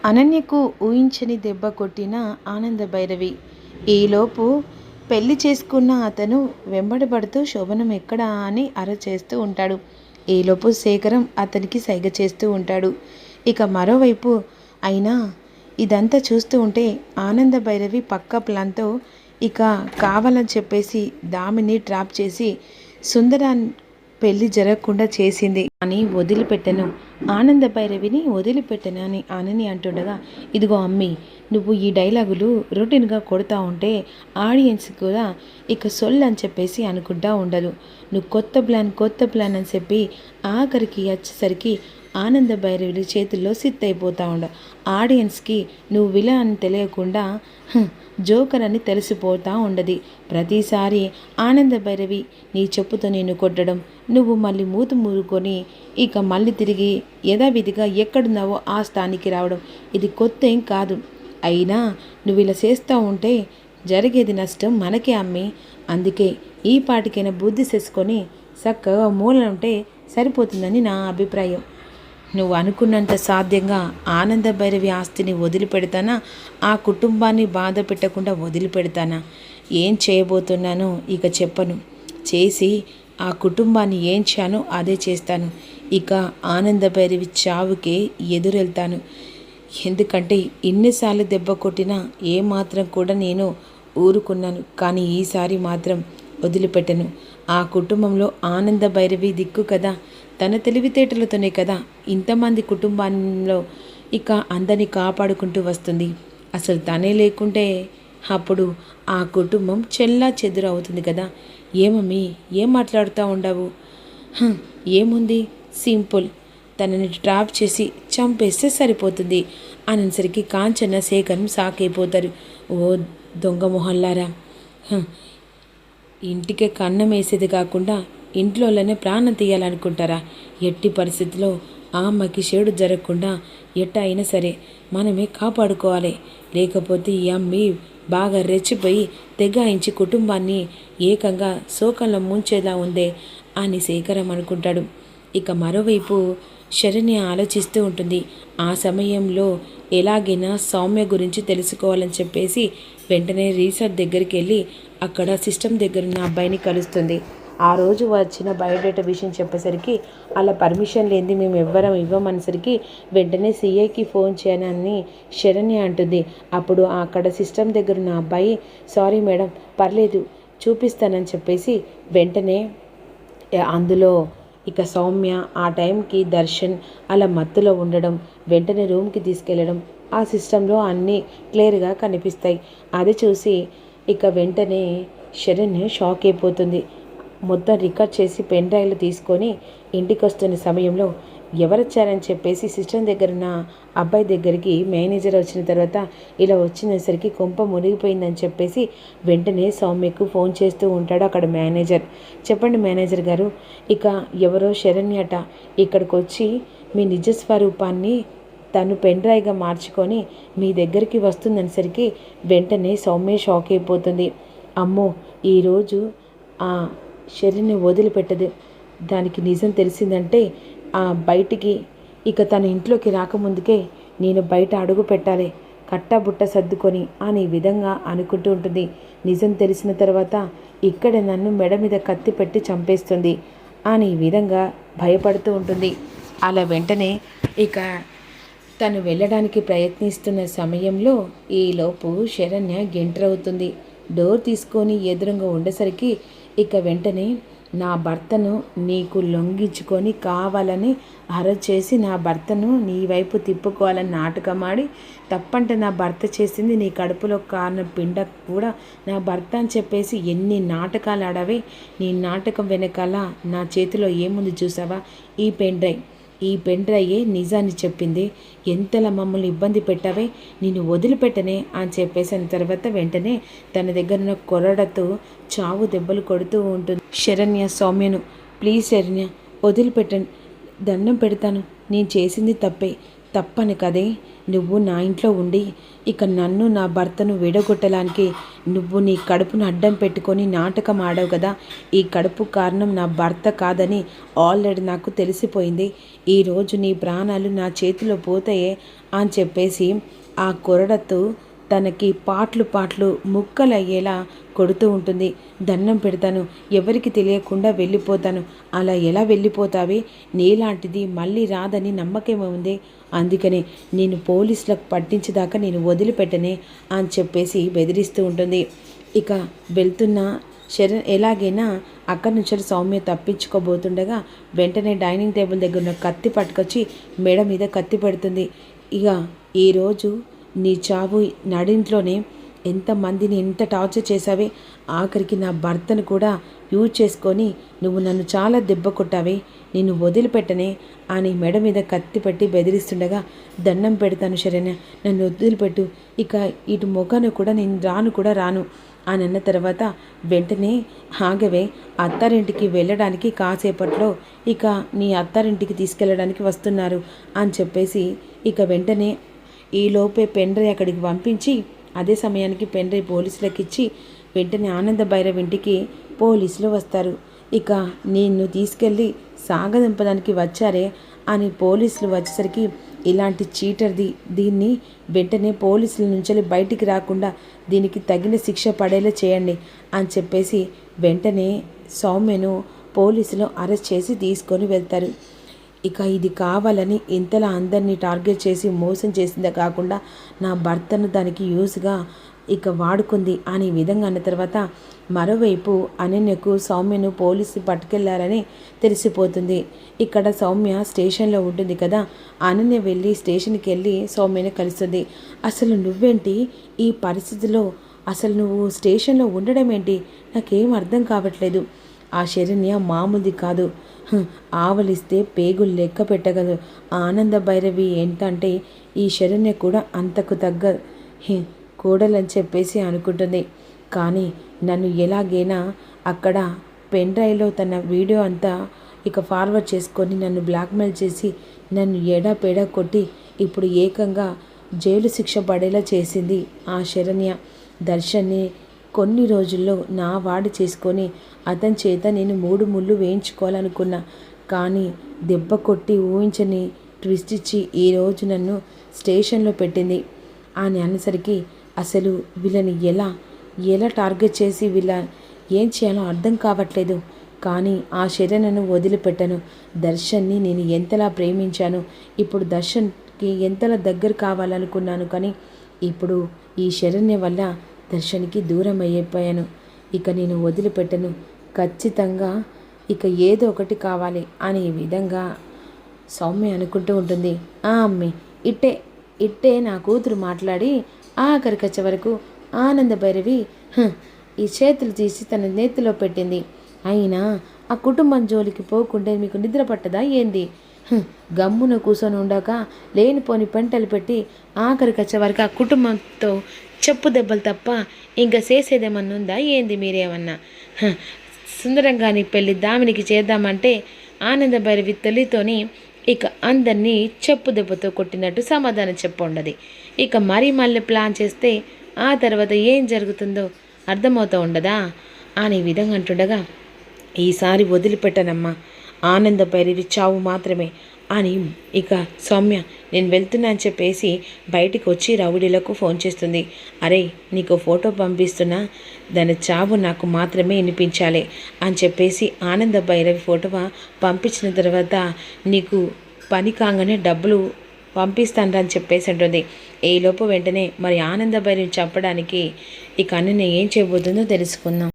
అనన్యకు ఊహించని దెబ్బ కొట్టిన ఆనందభైరవి. ఈలోపు పెళ్లి చేసుకున్న అతను వెంబడబడుతూ శోభనం ఎక్కడా అని అరచేస్తూ ఉంటాడు. ఈలోపు శేఖరం అతనికి సైగ చేస్తూ ఉంటాడు. ఇక మరోవైపు అయినా ఇదంతా చూస్తూ ఉంటే ఆనందభైరవి పక్క ప్లాన్తో ఇక కావాలని చెప్పేసి దామిని ట్రాప్ చేసి సుందరాన్ని పెళ్లి జరగకుండా చేసింది అని వదిలిపెట్టను, ఆనందభైరవిని వదిలిపెట్టను అని అనని అంటుండగా, ఇదిగో అమ్మి, నువ్వు ఈ డైలాగులు రొటీన్గా కొడుతూ ఉంటే ఆడియన్స్ కూడా ఇక సొల్లు అని చెప్పేసి అనుకుంటా ఉండదు. నువ్వు కొత్త ప్లాన్ అని చెప్పి ఆఖరికి వచ్చేసరికి ఆనందభైరవి చేతుల్లో సిత్ అయిపోతూ ఉండ. ఆడియన్స్కి నువ్వు విలా అని తెలియకుండా జోకర్ అని తెలిసిపోతూ ఉండదు. ప్రతిసారి ఆనందభైరవి నీ చెప్పుతో నేను కొట్టడం, నువ్వు మళ్ళీ మూతు మూరుకొని ఇక మళ్ళీ తిరిగి యథావిధిగా ఎక్కడున్నావో ఆ స్థానికి రావడం ఇది కొత్త ఏం కాదు. అయినా నువ్వు ఇలా చేస్తూ ఉంటే జరిగేది నష్టం మనకే అమ్మి. అందుకే ఈ పాటికైనా బుద్ధి చేసుకొని చక్కగా మూలన ఉంటే సరిపోతుందని నా అభిప్రాయం. నువ్వు అనుకున్నంత సాధ్యంగా ఆనందభైరవి ఆస్తిని వదిలిపెడతానా, ఆ కుటుంబాన్ని బాధ పెట్టకుండా వదిలిపెడతానా? ఏం చేయబోతున్నానో ఇక చెప్పను. చేసి ఆ కుటుంబాన్ని ఏం చేయానో అదే చేస్తాను. ఇక ఆనందభైరవి చావుకే ఎదురెళ్తాను. ఎందుకంటే ఇన్నిసార్లు దెబ్బ కొట్టినా ఏమాత్రం కూడా నేను ఊరుకున్నాను. కానీ ఈసారి మాత్రం వదిలిపెట్టను. ఆ కుటుంబంలో ఆనందభైరవి దిక్కు కదా, తన తెలివితేటలతోనే కదా ఇంతమంది కుటుంబంలో ఇక అందరినీ కాపాడుకుంటూ వస్తుంది. అసలు తనే లేకుంటే అప్పుడు ఆ కుటుంబం చెల్లా చెదురు అవుతుంది కదా. ఏమమ్మీ, ఏం మాట్లాడుతూ ఉండవు? ఏముంది, సింపుల్, తనని ట్రాప్ చేసి చంపేస్తే సరిపోతుంది అనేసరికి కాంచన శేఖరం సాకైపోతారు. ఓ దొంగ మొహల్లారా, ఇంటికే కన్నం వేసేది కాకుండా ఇంట్లోనే ప్రాణం తీయాలనుకుంటారా? ఎట్టి పరిస్థితిలో ఆ అమ్మకి చెడు జరగకుండా ఎట్ట అయినా సరే మనమే కాపాడుకోవాలి. లేకపోతే ఈ అమ్మి బాగా రెచ్చిపోయి తెగాయించి కుటుంబాన్ని ఏకంగా శోకంలో ముంచేలా ఉందే అని శేఖరం అనుకుంటాడు. ఇక మరోవైపు శరణ్య ఆలోచిస్తూ ఉంటుంది. ఆ సమయంలో ఎలాగైనా సౌమ్య గురించి తెలుసుకోవాలని చెప్పేసి వెంటనే రీసెర్చ్ దగ్గరికి వెళ్ళి అక్కడ సిస్టమ్ దగ్గరున్న అబ్బాయిని కలుస్తుంది. ఆ రోజు వచ్చిన బయోడేటా విషయం చెప్పేసరికి అలా పర్మిషన్ లేనిది మేము ఎవ్వరం ఇవ్వమనేసరికి వెంటనే సీఐకి ఫోన్ చేయనని శరణ్య అంటుంది. అప్పుడు అక్కడ సిస్టమ్ దగ్గర ఉన్న అబ్బాయి, సారీ మేడం, పర్లేదు చూపిస్తానని చెప్పేసి వెంటనే అందులో ఇక సౌమ్య, ఆ టైంకి దర్శన్ అలా మత్తులో ఉండడం, వెంటనే రూమ్కి తీసుకెళ్ళడం, ఆ సిస్టంలో అన్నీ క్లియర్గా కనిపిస్తాయి. అది చూసి ఇక వెంటనే శరణ్య షాక్ అయిపోతుంది. మొత్తం రికార్డ్ చేసి పెన్ డ్రైవ్లు తీసుకొని ఇంటికి వస్తున్న సమయంలో ఎవరొచ్చారని చెప్పేసి సిస్టమ్ దగ్గర ఉన్న అబ్బాయి దగ్గరికి మేనేజర్ వచ్చిన తర్వాత ఇలా వచ్చినసరికి కొంప మునిగిపోయిందని చెప్పేసి వెంటనే సౌమ్యకు ఫోన్ చేస్తూ ఉంటాడు అక్కడ మేనేజర్. చెప్పండి మేనేజర్ గారు, ఇక ఎవరో శరణ్యట ఇక్కడికి వచ్చి మీ నిజస్వరూపాన్ని తను పెన్ డ్రైవ్గా మార్చుకొని మీ దగ్గరికి వస్తుందనేసరికి వెంటనే సౌమ్య షాక్ అయిపోతుంది. అమ్మో, ఈరోజు ఆ శరీరాన్ని వదిలిపెట్టదు. దానికి నిజం తెలిసిందంటే ఆ బయటికి ఇక తన ఇంట్లోకి రాకముందుకే నేను బయట అడుగు పెట్టాలి, కట్టబుట్ట సర్దుకొని అని విధంగా అనుకుంటూ ఉంటుంది. నిజం తెలిసిన తర్వాత ఇక్కడ నన్ను మెడ మీద కత్తి పెట్టి చంపేస్తుంది అని విధంగా భయపడుతూ ఉంటుంది. అలా వెంటనే ఇక తను వెళ్ళడానికి ప్రయత్నిస్తున్న సమయంలో ఈలోపు శరణ్య ఎంటర్ అవుతుంది. డోర్ తీసుకొని ఎదురుగా ఉండేసరికి ఇక వెంటనే నా భర్తను నీకు లొంగించుకొని కావాలని చేసి నా భర్తను నీ వైపు తిప్పుకోవాలని నాటకమాడి, తప్పంటే నా భర్త చేసింది నీ కడుపులో కారణ పిండ కూడా నా భర్త అని చెప్పేసి ఎన్ని నాటకాలు ఆడవే. నీ నాటకం వెనకాల నా చేతిలో ఏముంది చూసావా? ఈ పెన్ డ్రైవే నిజాన్ని చెప్పింది. ఎంతలా మమ్మల్ని ఇబ్బంది పెట్టావే, నేను వదిలిపెట్టనే అని చెప్పేసిన తర్వాత వెంటనే తన దగ్గర కొరడతో చావు దెబ్బలు కొడుతూ ఉంటుంది శరణ్య సౌమ్యను. ప్లీజ్ శరణ్య, వదిలిపెట్టండి, దండం పెడతాను, నేను చేసింది తప్పే, తప్పని కదే నువ్వు నా ఇంట్లో ఉండి ఇక నన్ను నా భర్తను విడగొట్టడానికి నువ్వు నీ కడుపును అడ్డం పెట్టుకొని నాటకం ఆడావు కదా. ఈ కడుపు కారణం నా భర్త కాదని ఆల్రెడీ నాకు తెలిసిపోయింది. ఈరోజు నీ ప్రాణాలు నా చేతిలో పోతాయే అని చెప్పేసి ఆ కొరడతో తనకి పాట్లు ముక్కలయ్యేలా కొడుతూ ఉంటుంది. దండం పెడతాను, ఎవరికి తెలియకుండా వెళ్ళిపోతాను. అలా ఎలా వెళ్ళిపోతావి? నీలాంటిది మళ్ళీ రాదని నమ్మకమే ఉంది. అందుకనే నేను పోలీసులకు పట్టించేదాకా నేను వదిలిపెట్టనే అని చెప్పేసి బెదిరిస్తూ ఉంటుంది. ఇక వెళ్తున్న శరణ్ ఎలాగైనా అక్కడి నుంచి సౌమ్య తప్పించుకోబోతుండగా వెంటనే డైనింగ్ టేబుల్ దగ్గర ఉన్న కత్తి పట్టుకొచ్చి మెడ మీద కత్తి పెడుతుంది. ఇక ఈరోజు నీ చావు నడింట్లోనే ఎంతమందిని ఎంత టార్చర్ చేశావే, ఆఖరికి నా భర్తను కూడా యూజ్ చేసుకొని నువ్వు నన్ను చాలా దెబ్బ కొట్టావే, నిన్ను వదిలిపెట్టనే అని మెడ మీద కత్తి పెట్టి బెదిరిస్తుండగా దండం పెడతాను శరణ్య, నన్ను వదిలిపెట్టు, ఇక ఇటు మొఖాను కూడా నేను రాను అని అన్న తర్వాత వెంటనే ఆగవే, అత్తారింటికి వెళ్ళడానికి కాసేపట్లో ఇక నీ అత్తారింటికి తీసుకెళ్ళడానికి వస్తున్నారు అని చెప్పేసి ఇక వెంటనే ఈలోపే పెండ్రై అక్కడికి పంపించి అదే సమయానికి పెండ్రై పోలీసులకు ఇచ్చి వెంటనే ఆనంద భైరవ్ ఇంటికి పోలీసులు వస్తారు. ఇక నిన్ను తీసుకెళ్ళి సాగదింపడానికి వచ్చారే అని పోలీసులు వచ్చేసరికి ఇలాంటి చీటర్ది, దీన్ని వెంటనే పోలీసుల నుంచి బయటికి రాకుండా దీనికి తగిన శిక్ష పడేలా చేయండి అని చెప్పేసి వెంటనే సౌమ్యను పోలీసులు అరెస్ట్ చేసి తీసుకొని వెళ్తారు. ఇక ఇది కావాలని ఇంతలా అందరినీ టార్గెట్ చేసి మోసం చేసిందే కాకుండా నా భర్తను దానికి యూజ్గా ఇక వాడుకుంది అనే విధంగా అన్న తర్వాత మరోవైపు అనన్యకు సౌమ్యను పోలీసు పట్టుకెళ్లారని తెలిసిపోతుంది. ఇక్కడ సౌమ్య స్టేషన్లో ఉంటుంది కదా, అనన్య వెళ్ళి స్టేషన్కి వెళ్ళి సౌమ్యను కలుస్తుంది. అసలు నువ్వేంటి ఈ పరిస్థితిలో, అసలు నువ్వు స్టేషన్లో ఉండడం ఏంటి, నాకేం అర్థం కావట్లేదు. ఆ శరణ్య మామూలుది కాదు, ఆవలిస్తే పేగులు లెక్క పెట్టగలదు. ఆనంద భైరవి ఏంటంటే ఈ శరణ్య కూడా అంతకు తగ్గ కూడలని చెప్పేసి అనుకుంటుంది. కానీ నన్ను ఎలాగైనా అక్కడ పెన్డ్రైవ్లో తన వీడియో అంతా ఇక ఫార్వర్డ్ చేసుకొని నన్ను బ్లాక్మెయిల్ చేసి నన్ను ఎడాపెడా కొట్టి ఇప్పుడు ఏకంగా జైలు శిక్ష పడేలా చేసింది ఆ శరణ్య. దర్శన్ని కొన్ని రోజుల్లో నా వాడి చేసుకొని అతని చేత నేను 3 ముళ్ళు వేయించుకోవాలనుకున్నా. కానీ దెబ్బ కొట్టి ఊహించని ట్విస్ట్ ఇచ్చి ఈరోజు నన్ను స్టేషన్లో పెట్టింది అని అనేసరికి అసలు వీళ్ళని ఎలా టార్గెట్ చేసి వీళ్ళ ఏం చేయాలో అర్థం కావట్లేదు. కానీ ఆ శరణ్యను వదిలిపెట్టను. దర్శన్ని నేను ఎంతలా ప్రేమించాను, ఇప్పుడు దర్శన్కి ఎంతలా దగ్గర కావాలనుకున్నాను. కానీ ఇప్పుడు ఈ శరణ్య వల్ల దర్శన్కి దూరం అయిపోయాను. ఇక నేను వదిలిపెట్టను, ఖచ్చితంగా ఇక ఏదో ఒకటి కావాలి అనే విధంగా సౌమ్య అనుకుంటూ ఉంటుంది. అమ్మి ఇట్టే నా కూతురు మాట్లాడి ఆఖరికి వచ్చే వరకు ఆనంద భైరవి ఈ చేతులు తీసి తన నేతిలో పెట్టింది. అయినా ఆ కుటుంబం జోలికి పోకుంటే మీకు నిద్ర పట్టదా ఏంది? గమ్మున కూర్చొని ఉండక లేనిపోని పెంటలు పెట్టి ఆఖరికి వచ్చే వరకు ఆ కుటుంబంతో చెప్పు దెబ్బలు తప్ప ఇంకా చేసేదేమన్నా ఉందా ఏంది? మీరేమన్నా సుందరంగాని పెళ్ళి దామినికి చేద్దామంటే ఆనంద భైరవి తల్లితోని ఇక అందరినీ చెప్పు దెబ్బతో కొట్టినట్టు సమాధానం చెప్పండది. ఇక మళ్ళీ ప్లాన్ చేస్తే ఆ తర్వాత ఏం జరుగుతుందో అర్థమవుతూ ఉండదా అనే విధంగా అంటుండగా ఈసారి వదిలిపెట్టనమ్మా, ఆనంద భైరవి చావు మాత్రమే అని ఇక సౌమ్య నేను వెళ్తున్నా అని చెప్పేసి బయటికి వచ్చి రౌడీలకు ఫోన్ చేస్తుంది. అరే నీకు ఫోటో పంపిస్తున్నా, దాని చావు నాకు మాత్రమే వినిపించాలి అని చెప్పేసి ఆనంద భైరవి ఫోటో పంపించిన తర్వాత నీకు పని కాగానే డబ్బులు పంపిస్తాను అని చెప్పేసి అంటుంది. ఈలోపు వెంటనే మరి ఆనంద భైరవి చంపడానికి ఇక అన్నీ ఏం చేయబోతుందో తెలుసుకుందాం.